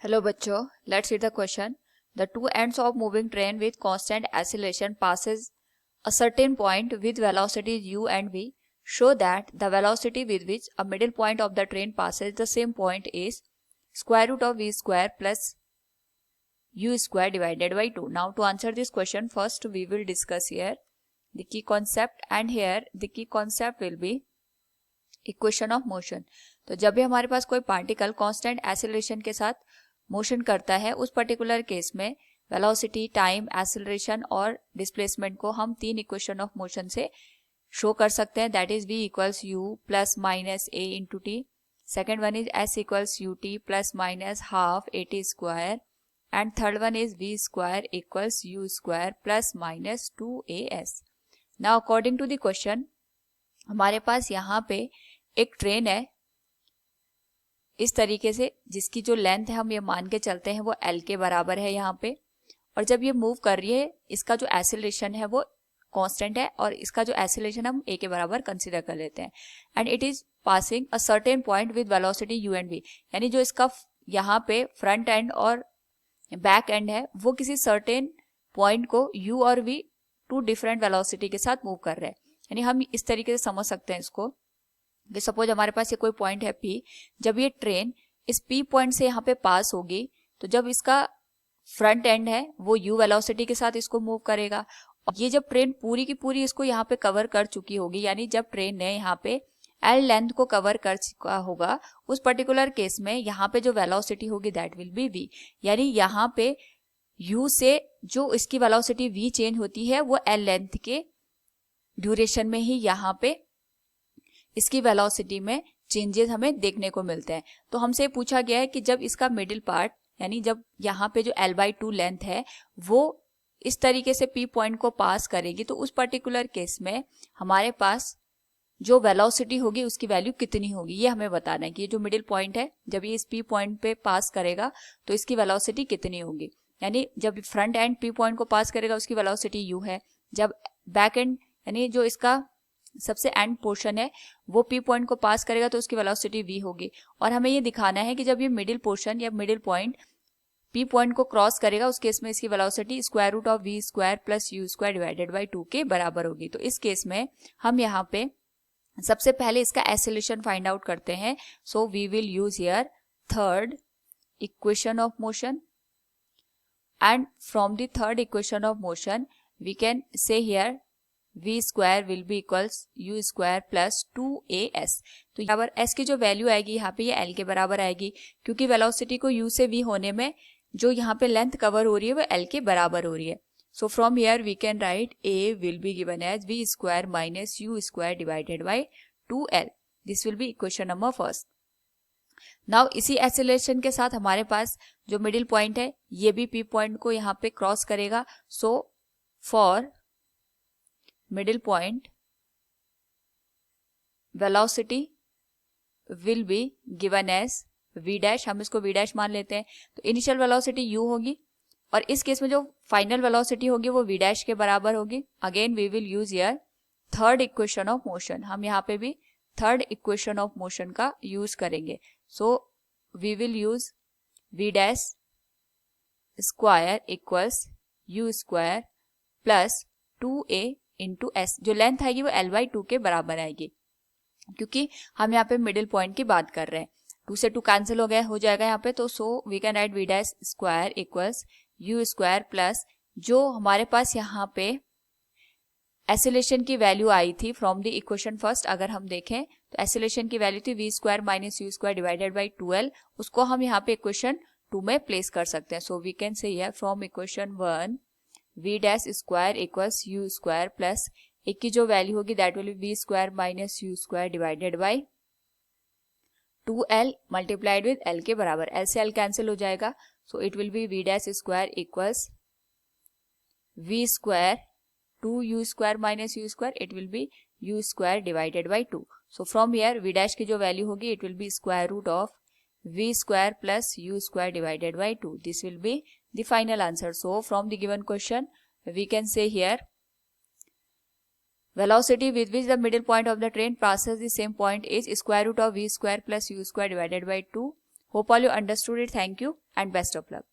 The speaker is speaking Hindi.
Hello बच्चों, let's read the question. The two ends of moving train with constant acceleration passes a certain point with velocities u and v. Show that the velocity with which a middle point of the train passes the same point is square root of v square plus u square divided by 2. Now to answer this question, first we will discuss here the key concept, and here the key concept will be equation of motion. तो जब भी हमारे पास कोई पार्टिकल कांस्टेंट एक्सेलरेशन के साथ मोशन करता है, उस पर्टिकुलर केस में वेलोसिटी, टाइम, एक्सेलरेशन और डिस्प्लेसमेंट को हम तीन इक्वेशन ऑफ मोशन से शो कर सकते हैं. That is v equals u plus minus a into t. Second one is s equals u t plus minus half a t square. And third one is v square equals u square plus minus 2as. Now according to the question, हमारे पास यहाँ पे एक ट्रेन है इस तरीके से, जिसकी जो लेंथ है हम ये मान के चलते हैं वो L के बराबर है यहाँ पे. और जब ये मूव कर रही है, इसका जो एक्सेलरेशन है वो कांस्टेंट है और इसका जो एक्सेलरेशन हम a के बराबर कंसीडर कर लेते हैं. And it is passing a certain point with velocity u and v. यानी जो इसका यहाँ पे फ्रंट एंड और बैक एंड है वो किसी सर्टेन पॉइंट को u और v टू डिफरेंट वेलोसिटी के साथ मूव कर रहे हैं. यानी हम इस तरीके से समझ सकते हैं इसको कि सपोज हमारे पास ये कोई पॉइंट है P. जब ये ट्रेन इस P पॉइंट से यहाँ पे पास होगी, तो जब इसका फ्रंट एंड है वो u वेलोसिटी के साथ इसको मूव करेगा. और ये जब ट्रेन पूरी की पूरी इसको यहाँ पे कवर कर चुकी होगी, यानी जब ट्रेन ने यहाँ पे L लेंथ को कवर कर चुका होगा, उस पर्टिकुलर केस में यहाँ पे जो वेलोसिटी होगी दैट विल बी v. यानी यहाँ पे u से जो इसकी वेलोसिटी v चेंज होती है वो L लेंथ के ड्यूरेशन में ही यहाँ पे इसकी वेलोसिटी में चेंजेस हमें देखने को मिलते हैं. तो हमसे पूछा गया है कि जब इसका मिडिल पार्ट, यानी जब यहाँ पे जो L/2 लेंथ है वो इस तरीके से P पॉइंट को पास करेगी, तो उस पर्टिकुलर केस में हमारे पास जो वेलोसिटी होगी उसकी वैल्यू कितनी होगी, ये हमें बताना है कि ये जो मिडिल पॉइंट है जब ये इस P पॉइंट पे पास करेगा तो इसकी वेलोसिटी कितनी होगी. यानी जब फ्रंट एंड P पॉइंट को पास करेगा उसकी वेलोसिटी u है. जब बैक एंड यानी जो इसका सबसे एंड पोर्शन है वो P पॉइंट को पास करेगा तो उसकी वेलोसिटी v होगी. और हमें ये दिखाना है कि जब ये मिडिल पोर्शन या मिडिल पॉइंट P पॉइंट को क्रॉस करेगा, उस केस में इसकी velocity square root of v square plus u square divided by 2 के बराबर होगी. तो इस केस में हम यहाँ पे सबसे पहले इसका एक्सेलरेशन फाइंड आउट करते हैं. So we will use here third equation of motion, and from the third equation of motion we can say here v square will be equals u square plus 2as. तो यहाँ पर s की जो वैल्यू आएगी यहाँ पे ये L के बराबर आएगी, क्योंकि वेलोसिटी को u से v होने में जो यहाँ पे लेंथ कवर हो रही है वो L के बराबर हो रही है. So from here we can write a will be given as v square minus u square divided by 2L. This will be equation number first. Now इसी एक्सेलरेशन के साथ हमारे पास जो मिडिल पॉइंट है ये भी P पॉइंट को यहाँ पे क्रॉस करेगा. So for middle point velocity will be given as v dash. हम इसको v dash मान लेते हैं. तो इनिशियल वेलोसिटी u होगी और इस केस में जो फाइनल वेलोसिटी होगी वो v dash के बराबर होगी. Again we will use here third equation of motion. हम यहाँ पे भी थर्ड इक्वेशन ऑफ मोशन का यूज करेंगे. So we will use v dash square equals u square plus 2a into s. जो लेंथ आएगी वो L/2 के बराबर आएगी, क्योंकि हम यहाँ पे मिडिल पॉइंट की बात कर रहे हैं. 2 से 2 कैंसिल हो जाएगा यहाँ पे. तो so we can write v dash square equals u square plus जो हमारे पास यहाँ पे एक्सेलरेशन की वैल्यू आई थी फ्रॉम द इक्वेशन फर्स्ट. अगर हम देखें तो एक्सेलरेशन की वैल्यू थी v square minus u square divided by 2L. उसको हम यहाँ पे इक्वेशन 2 में प्लेस कर सकते हैं. So we can say here from equation 1 v dash square equals u square plus एक की जो वैल्यू होगी that will be v square minus u square divided by 2L multiplied with L के बराबर. L से L कैंसिल हो जाएगा. So it will be v dash square equals v square 2u square minus u square, it will be u square divided by 2. So from here v dash की जो वैल्यू होगी it will be square root of v square plus u square divided by 2. This will be the final answer. So from the given question we can say here velocity with which the middle point of the train passes the same point is square root of v square plus u square divided by 2 Hope all you understood it. Thank you and best of luck.